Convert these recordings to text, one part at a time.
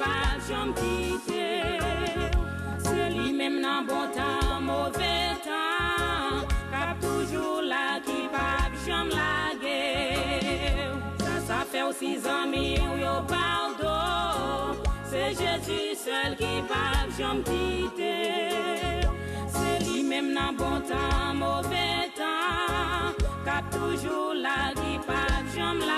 pas jamais quitter. C'est lui-même dans bon temps, mauvais temps, cap toujours là qui pas jamais laguer. Ça fait aussi amis ou yo pardon. C'est Jésus seul qui pas jamais quitter. C'est lui-même dans bon temps, mauvais temps, cap toujours là qui pas jamais laguer.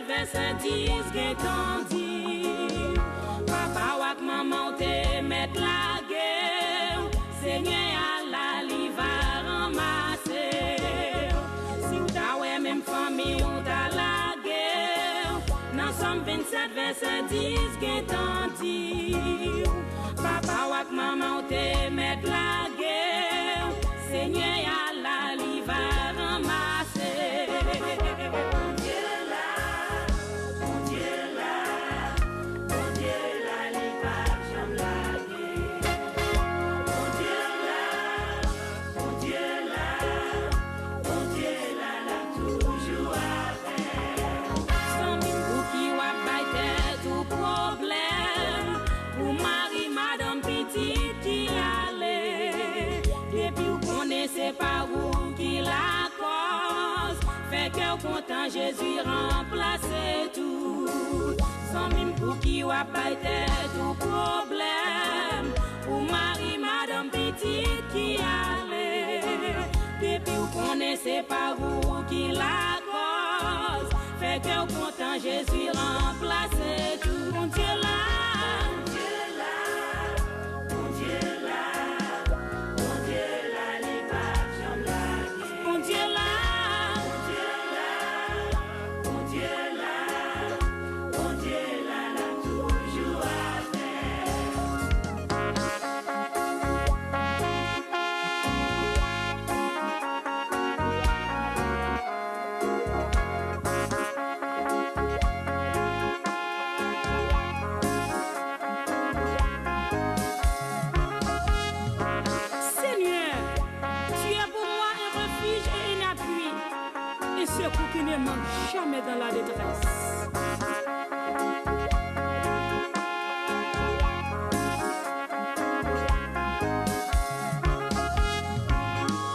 Verset 10 qui t'en dit, papa ou maman te met la guerre, Seigneur Allah li va ramasser. Si ou ta ouais même famille ou ta la guerre, dans Somme 27 verset 10 qui t'en dit, papa ou maman te met la guerre, Seigneur Allah li va ramasser. C'est pas vous qui la cause, fait que content Jésus remplace tout. Sans même pour qui ou pas été tout problème, pour Marie, madame petite qui allait. Depuis vous connaissez pas vous qui la cause, fait que content Jésus remplace tout. Mon Dieu là. Qui ne manque jamais dans la détresse.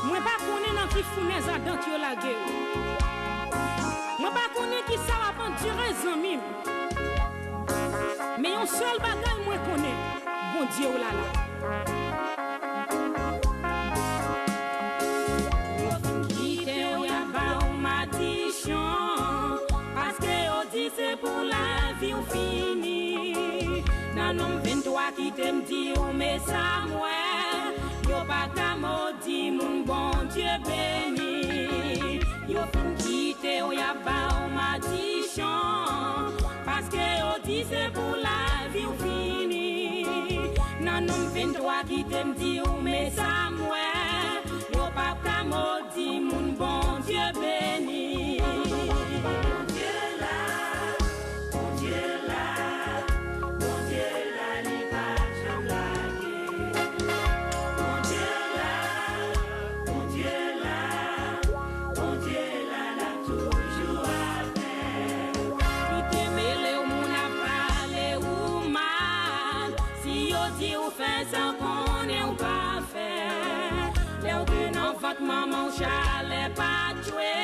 Moi pas connais dans qui fournaise à dent qui la guerre. Moi pas connais qui ça va prendre durer zami. Mais un seul bagage moi connais. Bon Dieu oh là là. Parce que on dit c'est pour la vie ou fini. Nan nom 23 qui t'aime dit ou mais ça moi. Yo pas qu'à maudit mon bon Dieu béni. Yo fin quitter ou y'a pas ou ma tichon. Parce que on dit c'est pour la vie ou fini. Nan nom 23 qui t'aime dit ou mais ça moi. Yo pas qu'à maudit mon bon Dieu béni. Sans qu'on ait ou pas fait. Léo que non votre maman chalet pas tué.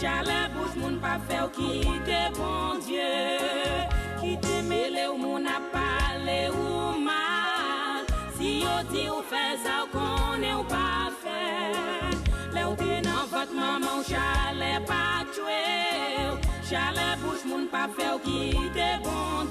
Chalet bouche moun pas fait qui te bon Dieu. Qui te mêlé ou moun a parlé ou mal. Si yo dit ou fait ça qu'on ait ou pas fait. Léo que non votre maman chalet pas tué. Chalet bouche moun pas fait qui te bon